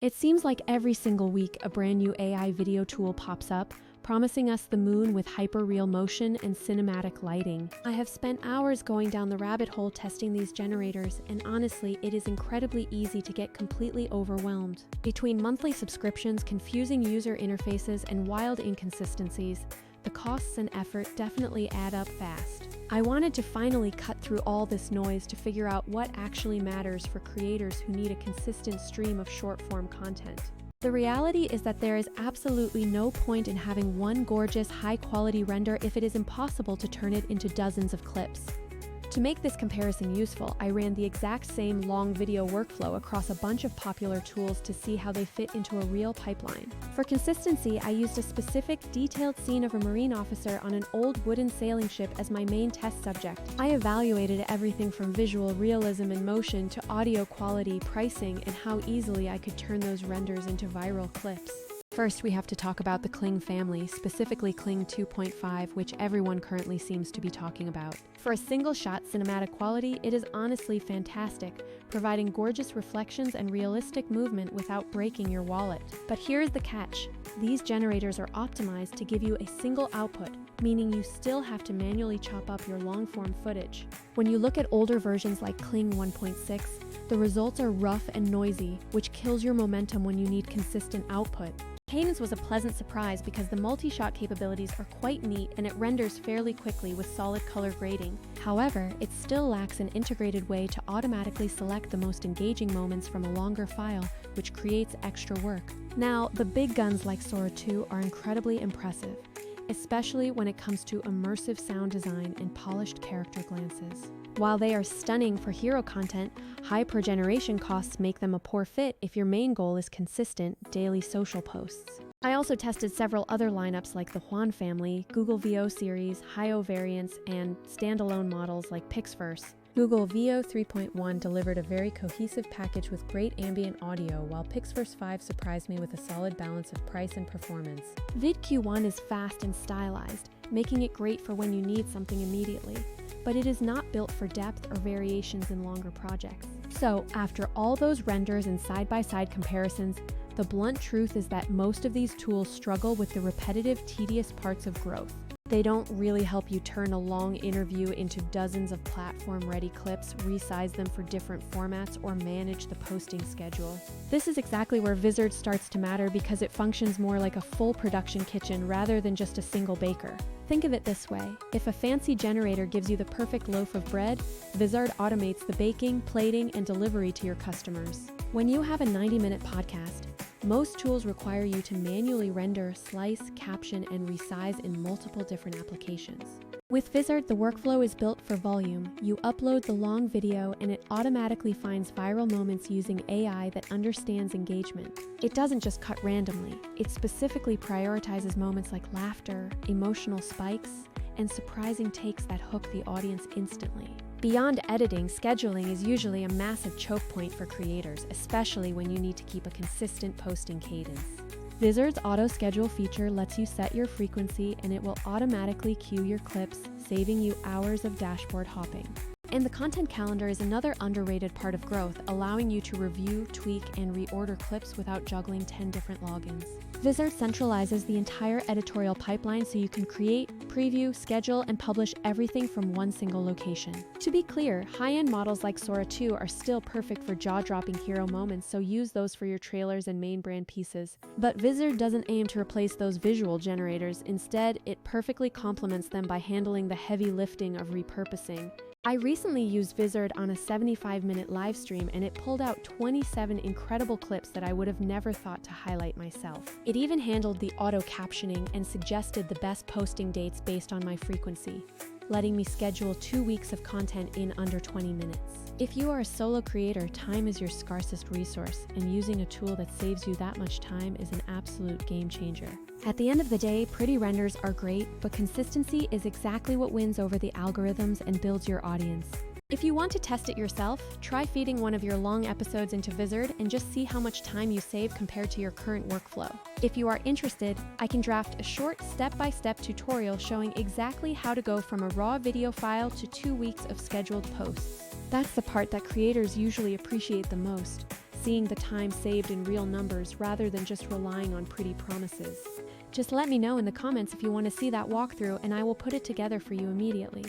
It seems like every single week a brand new AI video tool pops up, promising us the moon with hyper-real motion and cinematic lighting. I have spent hours going down the rabbit hole testing these generators, and honestly, it is incredibly easy to get completely overwhelmed. Between monthly subscriptions, confusing user interfaces, and wild inconsistencies, the costs and effort definitely add up fast. I wanted to finally cut through all this noise to figure out what actually matters for creators who need a consistent stream of short-form content. The reality is that there is absolutely no point in having one gorgeous, high-quality render if it is impossible to turn it into dozens of clips. To make this comparison useful, I ran the exact same long video workflow across a bunch of popular tools to see how they fit into a real pipeline. For consistency, I used a specific, detailed scene of a marine officer on an old wooden sailing ship as my main test subject. I evaluated everything from visual realism and motion to audio quality, pricing, and how easily I could turn those renders into viral clips. First, we have to talk about the Kling family, specifically Kling 2.5, which everyone currently seems to be talking about. For a single-shot cinematic quality, it is honestly fantastic, providing gorgeous reflections and realistic movement without breaking your wallet. But here's the catch. These generators are optimized to give you a single output, meaning you still have to manually chop up your long-form footage. When you look at older versions like Kling 1.6, the results are rough and noisy, which kills your momentum when you need consistent output. Cadence was a pleasant surprise because the multi-shot capabilities are quite neat and it renders fairly quickly with solid color grading. However, it still lacks an integrated way to automatically select the most engaging moments from a longer file, which creates extra work. Now, the big guns like Sora 2 are incredibly impressive, especially when it comes to immersive sound design and polished character glances. While they are stunning for hero content, high per-generation costs make them a poor fit if your main goal is consistent, daily social posts. I also tested several other lineups like the Huan family, Google VO series, Hi-O variants, and standalone models like Pixverse. Google VO 3.1 delivered a very cohesive package with great ambient audio, while Pixverse 5 surprised me with a solid balance of price and performance. VidQ1 is fast and stylized, making it great for when you need something immediately, but it is not built for depth or variations in longer projects. So, after all those renders and side-by-side comparisons, the blunt truth is that most of these tools struggle with the repetitive, tedious parts of growth. They don't really help you turn a long interview into dozens of platform-ready clips, resize them for different formats, or manage the posting schedule. This is exactly where Vizard starts to matter because it functions more like a full production kitchen rather than just a single baker. Think of it this way. If a fancy generator gives you the perfect loaf of bread, Vizard automates the baking, plating, and delivery to your customers. When you have a 90-minute podcast, most tools require you to manually render, slice, caption, and resize in multiple different applications. With Vizard, the workflow is built for volume. You upload the long video and it automatically finds viral moments using AI that understands engagement. It doesn't just cut randomly. It specifically prioritizes moments like laughter, emotional spikes, and surprising takes that hook the audience instantly. Beyond editing, scheduling is usually a massive choke point for creators, especially when you need to keep a consistent posting cadence. Vizard's auto schedule feature lets you set your frequency and it will automatically queue your clips, saving you hours of dashboard hopping. And the content calendar is another underrated part of growth, allowing you to review, tweak, and reorder clips without juggling 10 different logins. Vizard centralizes the entire editorial pipeline so you can create, preview, schedule, and publish everything from one single location. To be clear, high-end models like Sora 2 are still perfect for jaw-dropping hero moments, so use those for your trailers and main brand pieces. But Vizard doesn't aim to replace those visual generators. Instead, it perfectly complements them by handling the heavy lifting of repurposing. I recently used Vizard on a 75-minute live stream and it pulled out 27 incredible clips that I would have never thought to highlight myself. It even handled the auto-captioning and suggested the best posting dates based on my frequency, letting me schedule 2 weeks of content in under 20 minutes. If you are a solo creator, time is your scarcest resource, and using a tool that saves you that much time is an absolute game changer. At the end of the day, pretty renders are great, but consistency is exactly what wins over the algorithms and builds your audience. If you want to test it yourself, try feeding one of your long episodes into Vizard and just see how much time you save compared to your current workflow. If you are interested, I can draft a short step-by-step tutorial showing exactly how to go from a raw video file to 2 weeks of scheduled posts. That's the part that creators usually appreciate the most, seeing the time saved in real numbers rather than just relying on pretty promises. Just let me know in the comments if you want to see that walkthrough and I will put it together for you immediately.